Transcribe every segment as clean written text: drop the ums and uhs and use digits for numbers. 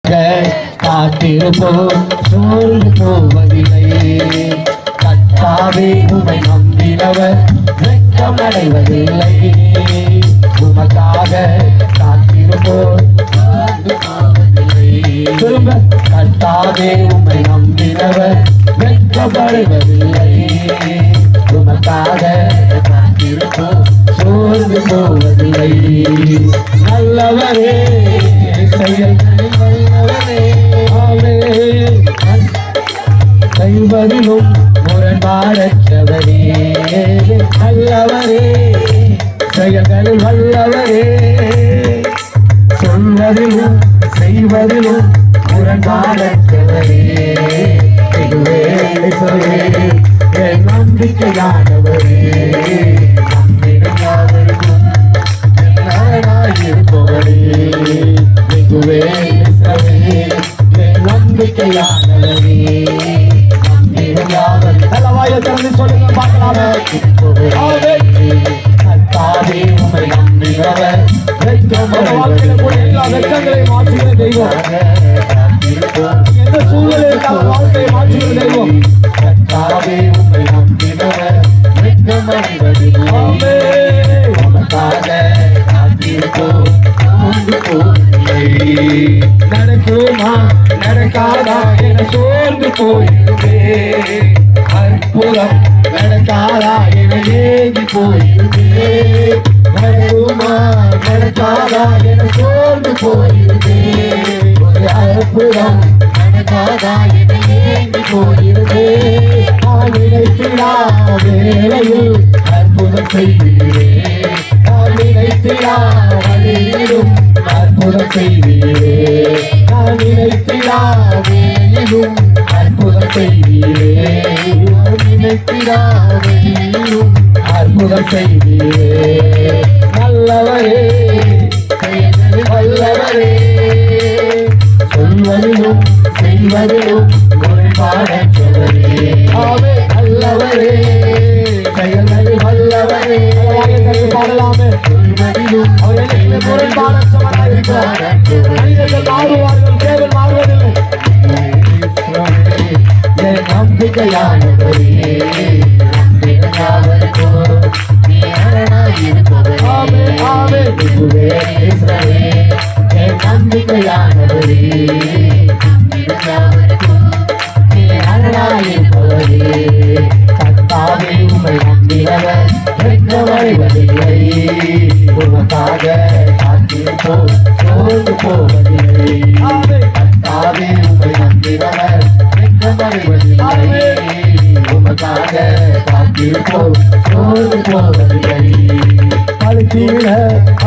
காத்திருப்போம் சோர்ந்து போவதில்லை. கர்த்தாவே உம்மை நம்பினவர் வெட்கமடைவதில்லை. உமக்காக காத்திருப்போம் சோர்ந்து போவதில்லை. திரும்ப கர்த்தாவே உம்மை நம்பினவர் வெட்கமடைவதில்லை. உமக்காக காத்திருப்போம் சோர்ந்து போவதில்லை. நல்லவரே செயல்களில் வல்லவரே கைவரிலும் முரண்பாடற்றவரே நல்லவரே செயல்களில் வல்லவரே சொல்வதிலும் செய்வதிலும் முரண்பாடற்றவரே என் நம்பிக்கையானவரே நம்மிடம் யாவருக்கும் இருப்பவரே நம்பிக்கையானவரே நம்மிடம் யாவரும் நல்லவாய திறந்து சொல்லுங்க பார்க்கலாமே. கர்த்தாவே உம்மை நம்பினவர் எல்லா வெட்கங்களையும் மாற்றுகிற தெய்வம். எந்த சூழ்நிலையில் வாழ்க்கையை மாற்றுகிற தெய்வம். கர்த்தாவே உம்மை நம்பினவர் வெட்கமடைவதில்லை. நடக்குமா நடக்காதா என சோர்ந்து போயிருந்தே. அற்புதம் நடக்காதா என ஏங்கி போயிருந்தே. நடக்குமா நடக்காதா என சோர்ந்து போயிருந்தே. ஒரு அற்புதம் நடக்காதா என ஏங்கி போயிருந்தே. நான் நினைத்திடா வேளையில் அற்புதம் செய்வீரே. நான் நினைத்திடா வழியிலும் அற்புதம் செய்வீரே. நான் நினைத்திடா வேளையிலும் அற்புதம் செய்வீரே. நான் நினைத்திடா வேளையிலும் அற்புதம் செய்வீரே. நல்லவரே வல்லவரே சொல்வதிலும் செய்வதிலும் முறைப்பாடற்றவரே. ஆமே நல்லவரே செயல்களில் வல்லவரே பாடலாமே. சொல்வதிலும் முறைப்பாடற்றவராக இருக்கிறார். மனிதர்கள் மாறுவார்கள், தேவன் மாறுவதில்லை. என் நம்பிக்கையானவரே ஆமே ஆமே என் நம்பிக்கையானவரே கர்த்தாவே உம்மை நம்பினவர் வெட்கமடைவதில்லை. உமக்காக காத்திருப்போம் சோர்ந்து போவதில்லை. கர்த்தாவே உம்மை நம்பினவர் வெட்கமடைவதில்லை. உமக்காக காத்திருப்போம் சோர்ந்து போவதில்லை. அழுத்தீர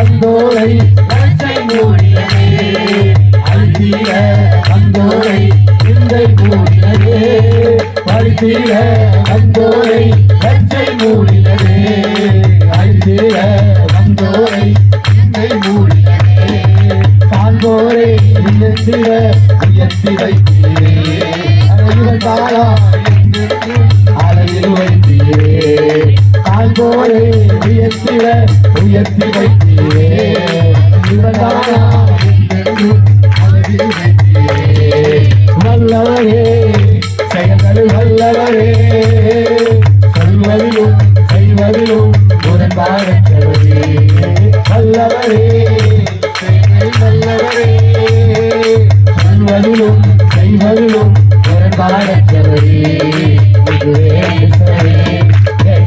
அந்தோரை லட்சை மூடினதே. அழுத்தீர அந்தோரை நிந்தை மூடினதே. அழுத்தீர அந்தோரை லட்சை மூடினதே. அழுத்தீர அந்தோரை நிந்தை மூடினதே. காண்போரை நினைத்திட உயர்த்தி வைத்தீரே. அழகிவந்தாரா அழகில் வைத்தீரே. காண்போரை உயர்த்திட உயர்த்தி வைத்தீரே. இவந்தாரா அழகில் வைத்தீரே. வல்லவரே செயல்களில் வல்லவரே சொல்வதிலும் செய்வதிலும் முரண்பாடற்றவரே. வல்லவரே செயல்களில் வல்லவரே சொல்வதிலும் செய்வதிலும் முரண்பாடற்றவரே.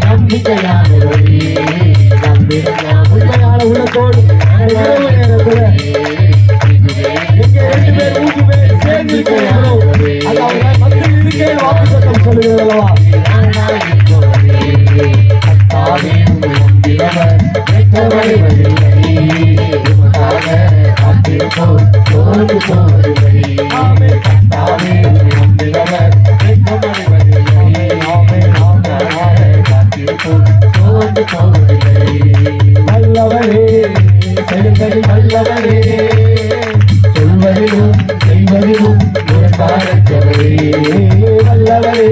நம்பிக்கையானவரே நம்பினால் உண்மையான உள்ளத்தோடு நேரத்துல எங்க 2 பேர் 3 பேர் சேர்ந்து மக்கள் இருக்கே வாக்கு சத்தம் சொல்லுகிறது அல்லவா. கர்த்தாவே உம்மை நம்பினவர் வெட்கமடைவதில்லை. உமக்காக காத்திருப்போம் சோர்ந்து போவதில்லை. கர்த்தாவே உம்மை நம்பினவர் வெட்கமடைவதில்லை. காத்திருப்போம் சோர்ந்து போவதில்லை. வல்லவரே செயல்களில் வல்லவரே சொல்வதிலும் செய்வதிலும் முரண்பாடற்றவரே. வல்லவரே